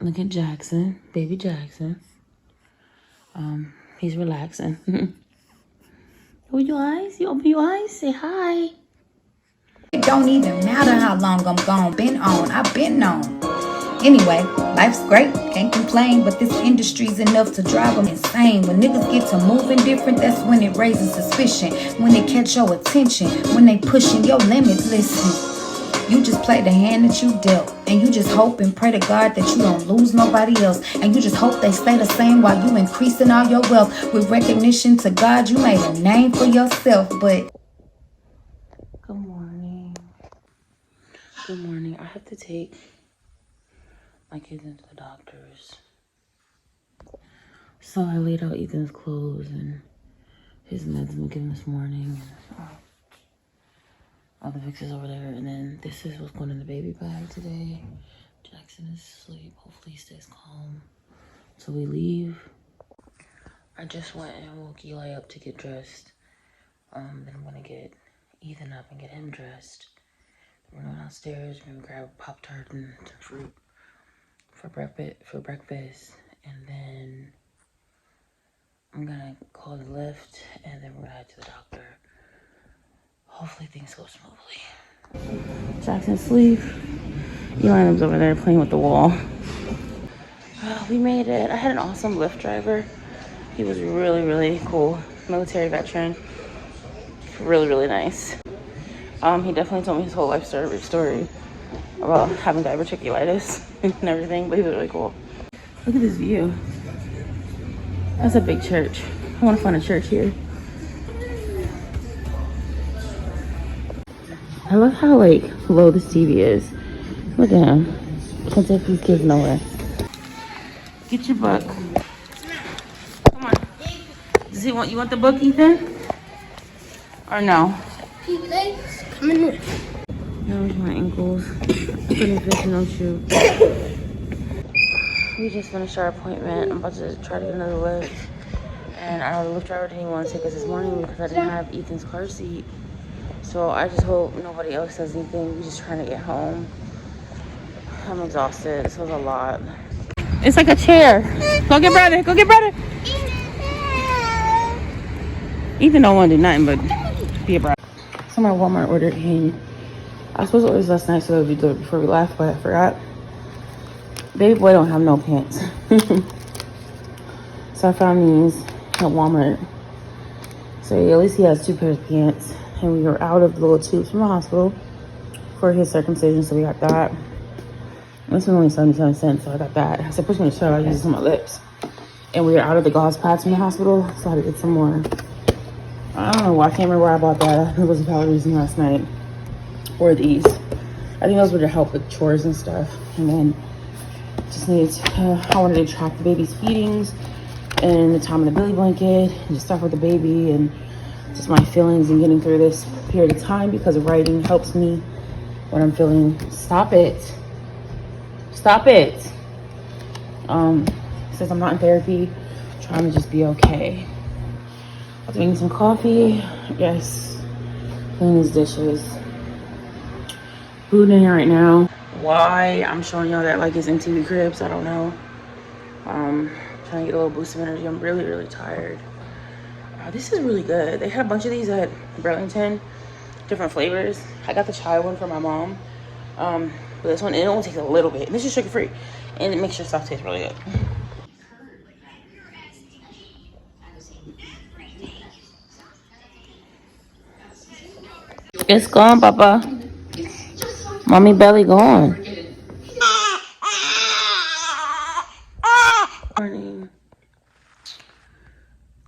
Look at Jackson, baby Jackson. He's relaxing. Open your eyes. You open your eyes. Say hi. It don't even matter how long I'm gone. I've been on. Anyway, life's great, can't complain, but this industry's enough to drive them insane. When niggas get to moving different, that's when it raises suspicion. When they catch your attention, when they pushing your limits, listen. You just play the hand that you dealt, and you just hope and pray to God that you don't lose nobody else, and you just hope they stay the same while you increasing all your wealth. With recognition to God, you made a name for yourself, but... Good morning. Good morning. I have to take my kids into the doctor's. So I laid out Ethan's clothes and his meds I'm given this morning. And, all the fixes over there. And then this is what's going in the baby bag today. Jackson is asleep. Hopefully he stays calm till we leave. I just went and woke Eli up to get dressed. Then I'm gonna get Ethan up and get him dressed. We're going downstairs. We're gonna grab a Pop-Tart and some fruit for breakfast. And then I'm gonna call the lift, and then we're gonna head to the doctor. Hopefully things go smoothly. Jackson's asleep. Eli's over there playing with the wall. We made it. I had an awesome Lyft driver. He was really, really cool. Military veteran. Really, really nice. He definitely told me his whole life story about having diverticulitis and everything, but he was really cool. Look at this view. That's a big church. I want to find a church here. I love how like low this TV is. Look at him. Can't take these kids nowhere. Get your book. Come on. Does he want you want the book, Ethan? Or no? Come in here. There's my ankles. Couldn't fit no shoe. We just finished our appointment. I'm about to try to get another lift. And I know the Lyft driver didn't even want to take us this morning because I didn't have Ethan's car seat. So I just hope nobody else says anything. We're just trying to get home. I'm exhausted. This was a lot. It's like a chair. Go get brother. Go get brother. Ethan don't want to do nothing but be a brother. So my Walmart order came. I was supposed to order this last night so that would be delivered before we left, but I forgot. Baby boy don't have no pants. So I found these at Walmart. So at least he has 2 pairs of pants. And we were out of the little tubes from the hospital for his circumcision, so we got that. This was only 77 cents, so I got that. I said, push me to show, I use this on my lips. And we were out of the gauze pads from the hospital, so I had to get some more. I don't know why, I can't remember where I bought that. It was a valid reason last night. Or these. I think those were to help with chores and stuff. And then just needed to, I wanted to track the baby's feedings and the time of the belly blanket and just stuff with the baby and just my feelings and getting through this period of time, because writing helps me when I'm feeling. Stop it. Since I'm not in therapy, I'm trying to just be okay. I'm drinking some coffee. Yes. Clean these dishes. Food in here right now. Why I'm showing y'all that like it's MTV Cribs, I don't know. Trying to get a little boost of energy. I'm really, really tired. This is really good. They had a bunch of these at Burlington, different flavors. I got the chai one for my mom. But this one, it only takes a little bit. And this is sugar free. And it makes your stuff taste really good. It's gone, Papa. Mommy belly gone. Morning.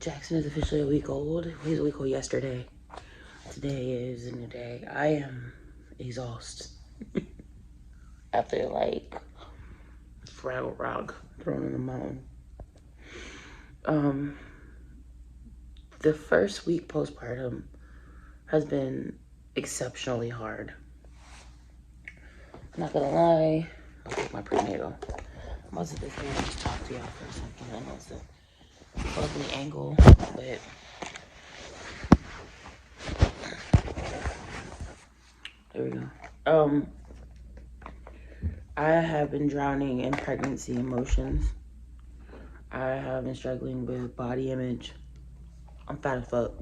Jackson is officially a week old. He was a week old yesterday. Today is a new day. I am exhausted. After like Fraggle Rock thrown in the mountain. The first week postpartum has been exceptionally hard. I'm not gonna lie. I'll take my prenatal. I'm about to this here and just talk to y'all for a second. I know it's a ugly angle, but there we go. I have been drowning in pregnancy emotions. I have been struggling with body image. I'm fat as fuck.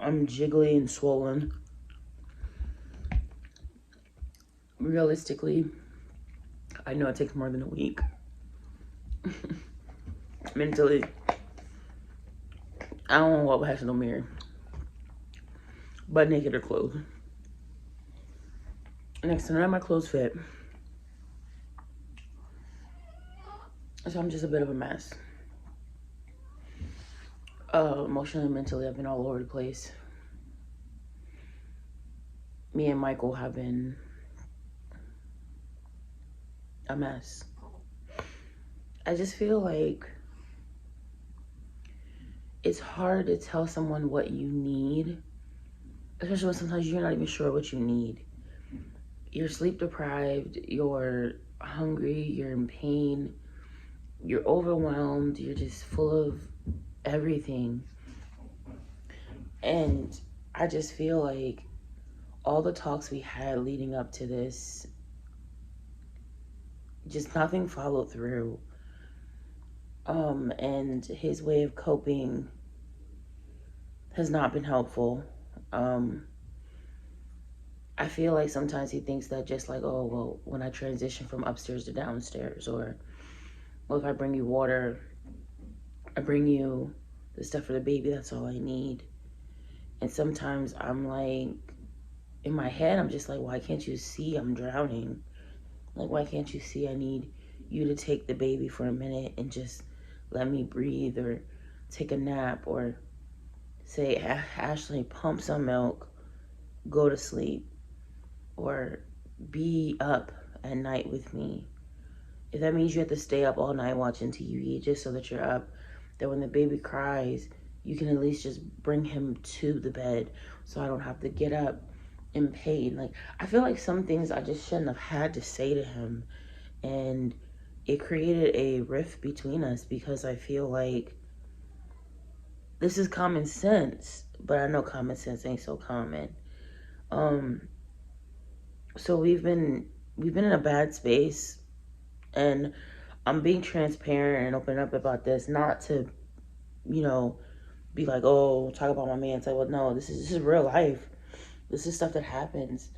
I'm jiggly and swollen. Realistically, I know it takes more than a week. Mentally, I don't want to walk past no mirror, butt naked or clothed. Next to none of my clothes fit. So I'm just a bit of a mess. Emotionally and mentally, I've been all over the place. Me and Michael have been a mess. I just feel like it's hard to tell someone what you need, especially when sometimes you're not even sure what you need. You're sleep deprived, you're hungry, you're in pain, you're overwhelmed, you're just full of everything. And I just feel like all the talks we had leading up to this, just nothing followed through. And his way of coping has not been helpful. I feel like sometimes he thinks that just like, oh, well, when I transition from upstairs to downstairs, or, well, if I bring you water, I bring you the stuff for the baby, that's all I need. And sometimes I'm like, in my head, I'm just like, why can't you see I'm drowning? Like, why can't you see I need you to take the baby for a minute and just let me breathe, or take a nap, or say, Ashley, pump some milk, go to sleep, or be up at night with me. If that means you have to stay up all night watching TV just so that you're up, that when the baby cries, you can at least just bring him to the bed so I don't have to get up in pain. Like, I feel like some things I just shouldn't have had to say to him, and it created a rift between us because I feel like this is common sense, but I know common sense ain't so common. So we've been in a bad space, and I'm being transparent and open up about this, not to, be like, oh, talk about my man. It's like, well, no, this is real life. This is stuff that happens.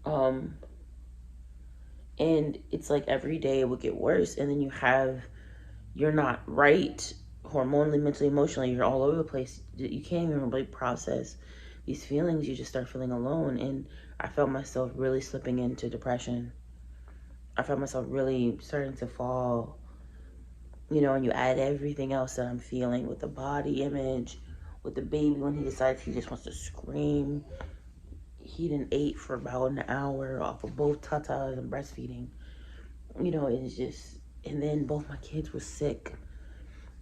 And it's like every day it would get worse, and then you're not right hormonally, mentally, emotionally. You're all over the place. You can't even really process these feelings. You just start feeling alone, and I felt myself really slipping into depression. I felt myself really starting to fall, and you add everything else that I'm feeling with the body image, with the baby when he decides he just wants to scream. He didn't ate for about an hour off of both tatas and breastfeeding. It's just, and then both my kids were sick.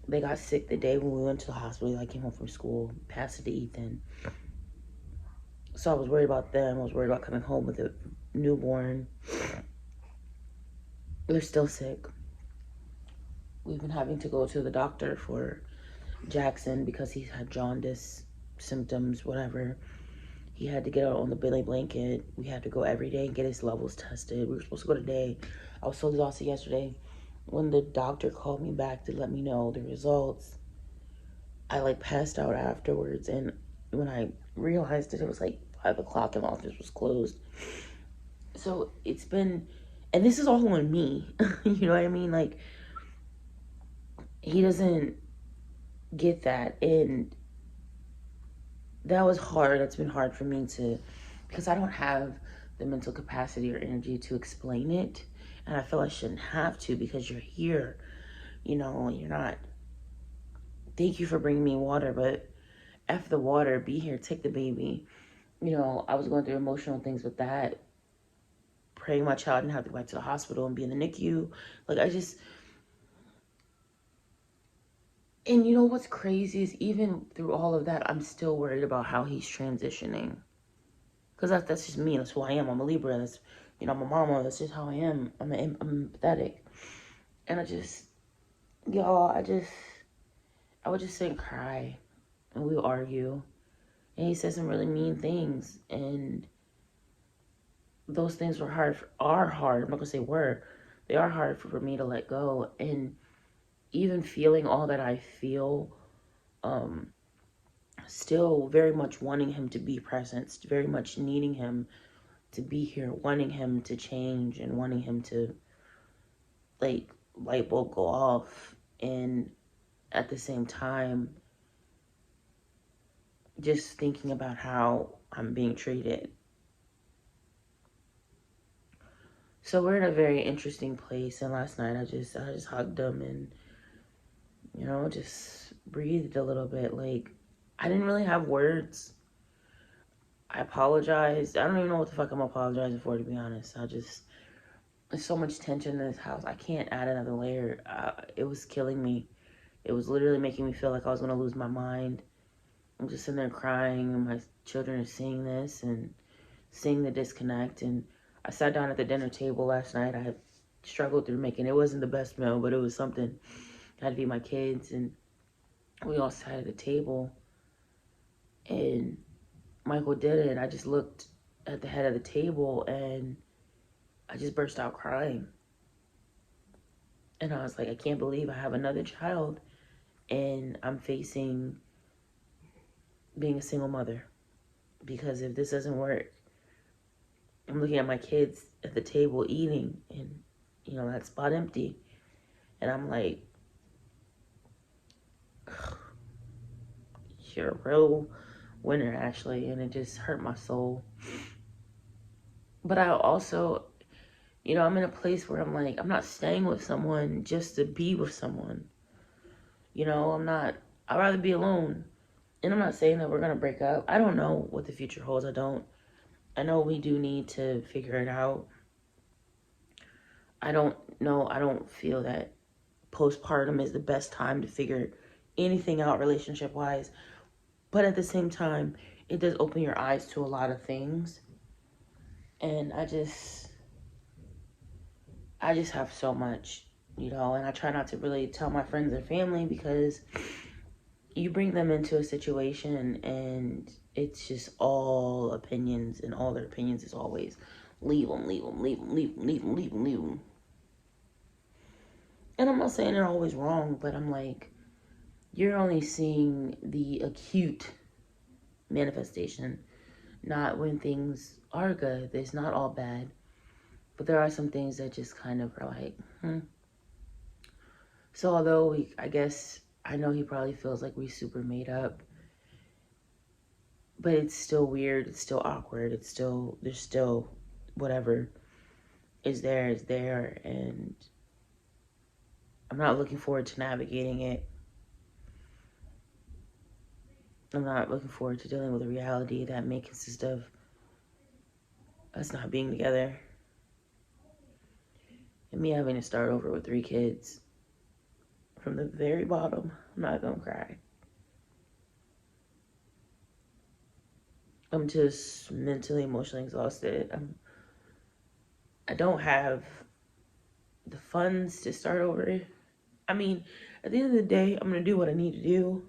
They got sick the day when we went to the hospital. I came home from school, passed it to Ethan. So I was worried about them. I was worried about coming home with a newborn. They're still sick. We've been having to go to the doctor for Jackson because he's had jaundice symptoms, whatever. He had to get out on the belly blanket. We had to go every day and get his levels tested. We were supposed to go today. I was so exhausted yesterday. When the doctor called me back to let me know the results, I passed out afterwards. And when I realized it was 5 o'clock and the office was closed. So it's been, and this is all on me. You know what I mean? He doesn't get that. And that was hard. That's been hard for me because I don't have the mental capacity or energy to explain it. And I feel I shouldn't have to because you're here, you're not. Thank you for bringing me water, but F the water, be here, take the baby. I was going through emotional things with that. Praying my child didn't have to go back to the hospital and be in the NICU. And what's crazy is even through all of that, I'm still worried about how he's transitioning. Because that's just me. That's who I am. I'm a Libra. That's, I'm a mama. That's just how I am. I'm empathetic. And I would just sit and cry. And we would argue. And he said some really mean things. And those things are hard. I'm not gonna say were. They are hard for me to let go. And even feeling all that I feel, still very much wanting him to be present, very much needing him to be here, wanting him to change and wanting him to, like, light bulb go off. And at the same time, just thinking about how I'm being treated. So we're in a very interesting place. And last night I just hugged him and, just breathed a little bit. Like, I didn't really have words. I apologized. I don't even know what the fuck I'm apologizing for, to be honest. There's so much tension in this house. I can't add another layer. It was killing me. It was literally making me feel like I was going to lose my mind. I'm just sitting there crying, and my children are seeing this and seeing the disconnect. And I sat down at the dinner table last night. I had struggled through making, it wasn't the best meal, but it was something. I had to feed my kids, and we all sat at the table. And Michael did it. I just looked at the head of the table, and I just burst out crying. And I was like, I can't believe I have another child, and I'm facing being a single mother. Because if this doesn't work, I'm looking at my kids at the table eating, and, that spot empty. And I'm like, you're a real winner, Ashley. And it just hurt my soul. But I also, I'm in a place where I'm like, I'm not staying with someone just to be with someone. I'd rather be alone. And I'm not saying that we're going to break up. I don't know what the future holds. I know we do need to figure it out. I don't feel that postpartum is the best time to figure anything out relationship-wise. But at the same time, it does open your eyes to a lot of things. And I just have so much, and I try not to really tell my friends and family, because you bring them into a situation and it's just all opinions, and all their opinions is always leave them. And I'm not saying they're always wrong, but I'm like, you're only seeing the acute manifestation, not when things are good. It's not all bad, but there are some things that just kind of are like, So although I know he probably feels like we super made up, but it's still weird. It's still awkward. There's still whatever is there. And I'm not looking forward to navigating it. I'm not looking forward to dealing with a reality that may consist of us not being together and me having to start over with 3 kids from the very bottom. I'm not gonna cry. I'm just mentally, emotionally exhausted. I don't have the funds to start over. I mean, at the end of the day, I'm gonna do what I need to do.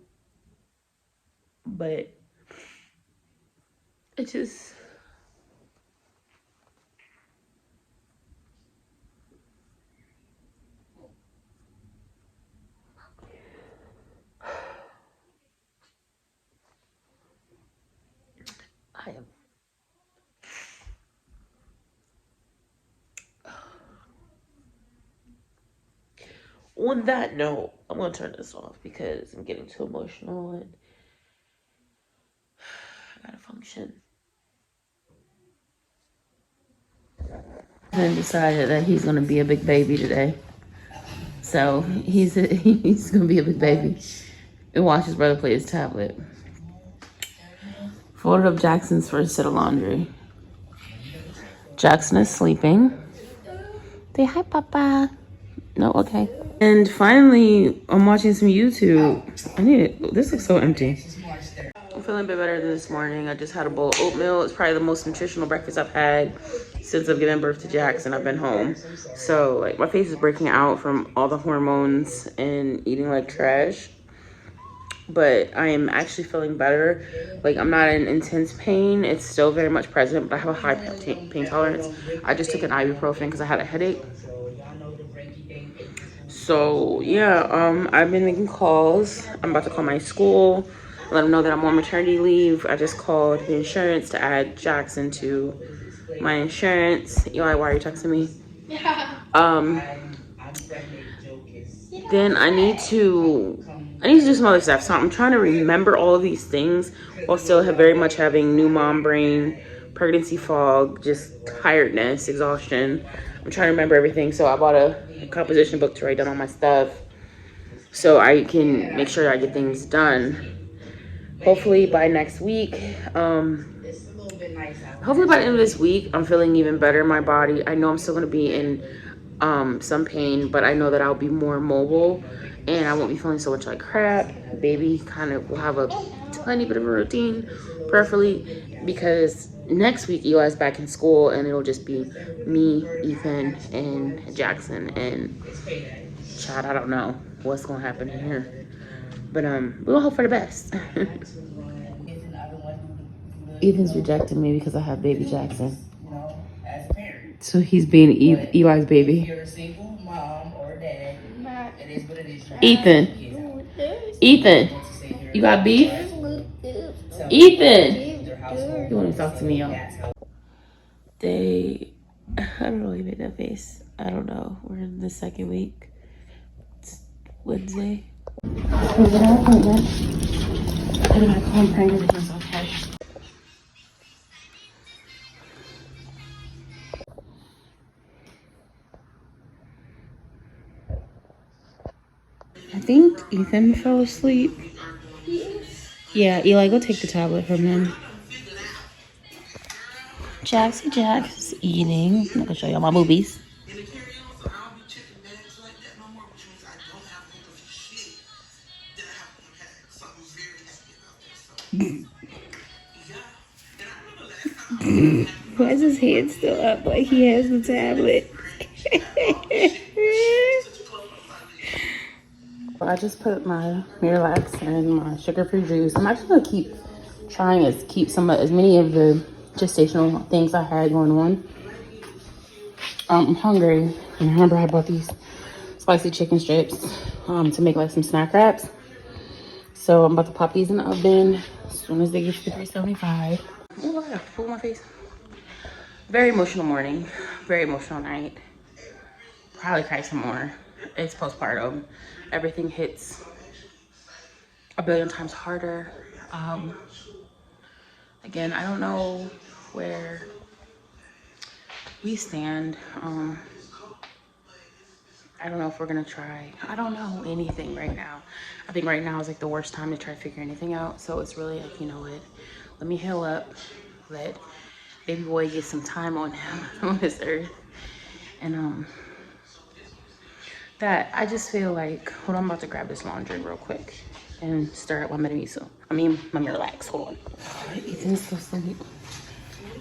But it just, I am. On that note, I'm gonna turn this off because I'm getting too emotional and I gotta function. And decided that he's gonna be a big baby today. So he's gonna be a big baby and watch his brother play his tablet. Folded up Jackson's first set of laundry. Jackson is sleeping. Say hi, Papa. No, okay. And finally, I'm watching some YouTube. This looks so empty. I'm feeling a bit better than this morning. I just had a bowl of oatmeal. It's probably the most nutritional breakfast I've had since I've given birth to Jackson. I've been home. So, like, my face is breaking out from all the hormones and eating like trash. but I am actually feeling better. Like, I'm not in intense pain. It's still very much present, but I have a high pain tolerance. I just took an ibuprofen because I had a headache. So yeah, I've been making calls. I'm about to call my school, let them know that I'm on maternity leave. I just called the insurance to add Jackson to my insurance. Eli, why are you texting me? Um, then I need to do some other stuff. So I'm trying to remember all of these things while still very much having new mom brain, pregnancy fog, just tiredness, exhaustion. I'm trying to remember everything. So I bought a composition book to write down all my stuff so I can make sure I get things done. Hopefully by next week, hopefully by the end of this week, I'm feeling even better in my body. I know I'm still gonna be in some pain, but I know that I'll be more mobile and I won't be feeling so much like crap. Baby kind of will have a tiny bit of a routine, preferably because next week Eli's back in school and it'll just be me, Ethan, and Jackson. And child, I don't know what's gonna happen here, but we'll hope for the best. Ethan's rejecting me because I have baby Jackson. So he's being Eli's baby. If you're a single mom or dad, it is what it is. Ethan, you got beef? Ethan, you want to talk to me, y'all? I don't know why you made that face. I don't know. We're in the second week. It's Wednesday. We're gonna have appointment. And I'm gonna call and pray everything's okay. I think Ethan fell asleep. Yeah, Eli, go take the tablet from him. Jack's eating. I'm gonna show y'all my movies. Why is his head still up like he has the tablet? I just put my Miralax and my sugar-free juice. I'm actually gonna keep trying to keep as many of the gestational things I had going on. I'm hungry, and I remember I bought these spicy chicken strips to make like some snack wraps. So I'm about to pop these in the oven as soon as they get to 375. Oh, I got to pull my face. Very emotional morning, very emotional night. Probably cry some more. It's postpartum. Everything hits a billion times harder. Again, I don't know where we stand. I don't know if we're gonna try. I don't know anything right now. I think right now is like the worst time to try to figure anything out. So it's really like, you know what? Let me heal up. Let baby boy get some time on him on this earth. And that I just feel like, hold on, I'm about to grab this laundry real quick and stir up my Metamucil. I mean, my Miralax. Hold on. Ethan's still asleep.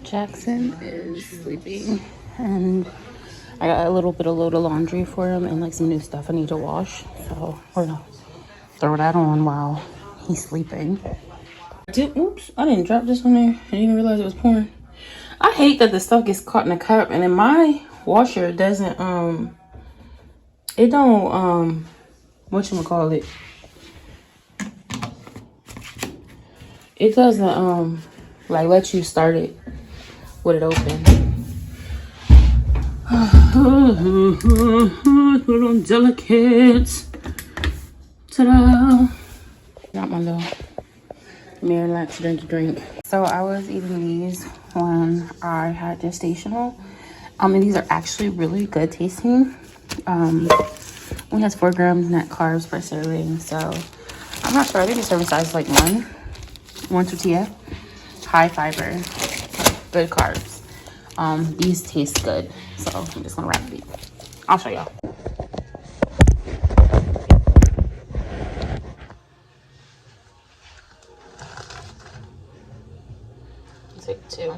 Jackson is sleeping, and I got a little bit of load of laundry for him and like some new stuff I need to wash. So we're gonna throw that on while he's sleeping. Oops, I didn't drop this on there. I didn't even realize it was pouring. I hate that the stuff gets caught in the cup, and then my washer doesn't it don't whatchamacallit, it doesn't like let you start it with it open. Little delicate. Ta-da! Got my little Miralax drink. So I was eating these when I had gestational. And these are actually really good tasting. Only has 4 grams net carbs per serving. So I'm not sure. I think the serving size is like one tortilla. High fiber, good carbs. These taste good. So I'm just gonna wrap these. I'll show y'all. Take 2.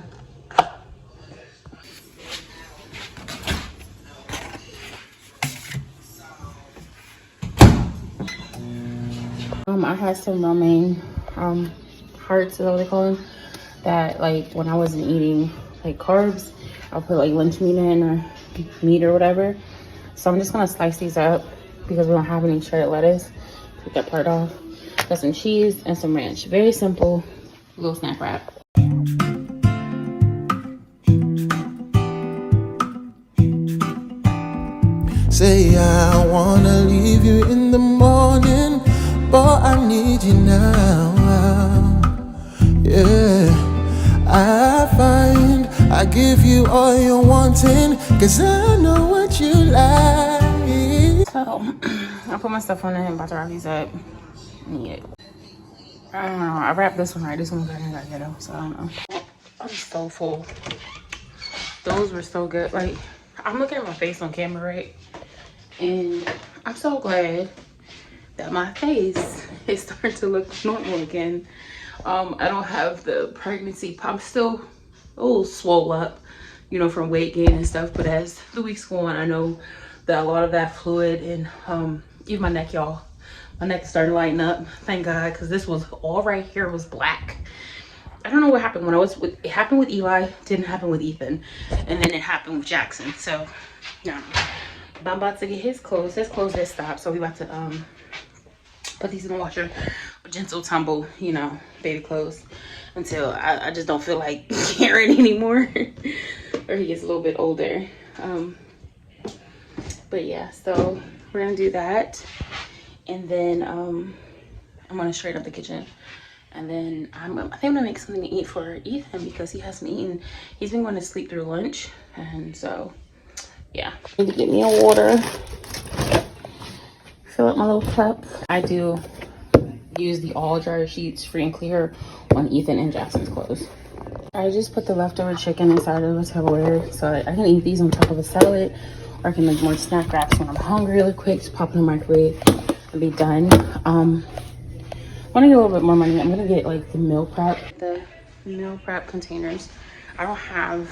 I had some romaine hearts, is that what they call them? That like when I wasn't eating like carbs, I'll put like lunch meat in or meat or whatever. So I'm just gonna slice these up because we don't have any shredded lettuce. Take that part off. Got some cheese and some ranch. Very simple little snack wrap. Say I wanna leave you in the morning, but I need you now. Yeah, I find I give you all you're wanting, 'cause I know what you like. So I put my stuff on it and about to wrap these up. Need it. I don't know. I wrapped this one right. This one got ghetto, so I don't know. I'm so full. Those were so good. Like, I'm looking at my face on camera, right? And I'm so glad that my face is starting to look normal again. I don't have the pregnancy. I'm still a little swole up, you know, from weight gain and stuff. But as the weeks go on, I know that a lot of that fluid and even my neck, y'all. My neck is starting to lighten up. Thank God, because this was all right here was black. I don't know what happened when I was with. It happened with Eli. Didn't happen with Ethan, and then it happened with Jackson. So, yeah. But I'm about to get his clothes. His clothes just stopped, so we about to put these in the washer. Gentle tumble, you know, baby clothes until I just don't feel like caring anymore, or he gets a little bit older. But yeah, so we're gonna do that, and then I'm gonna straighten up the kitchen, and then I think I'm gonna make something to eat for Ethan because he hasn't eaten. He's been going to sleep through lunch, and so. Yeah, I need to get me a water, fill up my little cup. I do use the all dryer sheets free and clear on Ethan and Jackson's clothes. I just put the leftover chicken inside of a Tupperware so I can eat these on top of a salad, or I can make more snack wraps when I'm hungry really quick. Just pop in the microwave and be done. I want to get a little bit more money. I'm gonna get like the meal prep containers. I don't have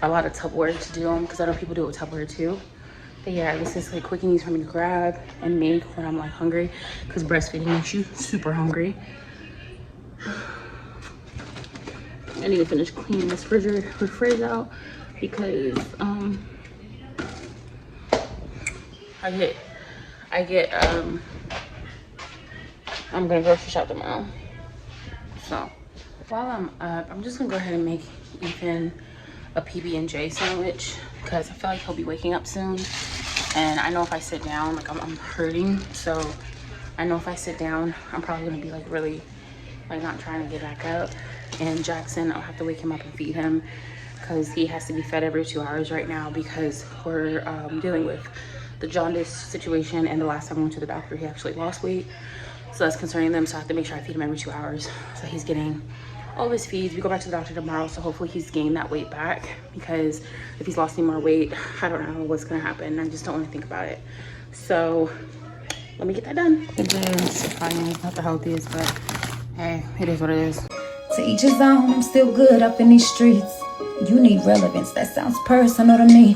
a lot of Tupperware to do them because I know people do it with Tupperware too. But yeah, this is like quick and easy for me to grab and make when I'm like hungry, because breastfeeding makes you super hungry. I need to finish cleaning this fridge out because I'm gonna grocery shop tomorrow. So while I'm up, I'm just gonna go ahead and make Ethan a PB&J sandwich because I feel like he'll be waking up soon, and I know if I sit down, like I'm hurting, so I know if I sit down I'm probably gonna be like really like not trying to get back up. And Jackson, I'll have to wake him up and feed him because he has to be fed every 2 hours right now because we're dealing with the jaundice situation, and the last time I went to the doctor he actually lost weight, so that's concerning them. So I have to make sure I feed him every 2 hours, so he's getting all of his feeds. We go back to the doctor tomorrow, so hopefully he's gained that weight back, because if he's lost any more weight, I don't know what's gonna happen. I just don't want to think about it. So let me get that done. The is fine. It's not the healthiest, but hey, it is what it is. To each his own, I'm still good up in these streets. You need relevance, that sounds personal to me.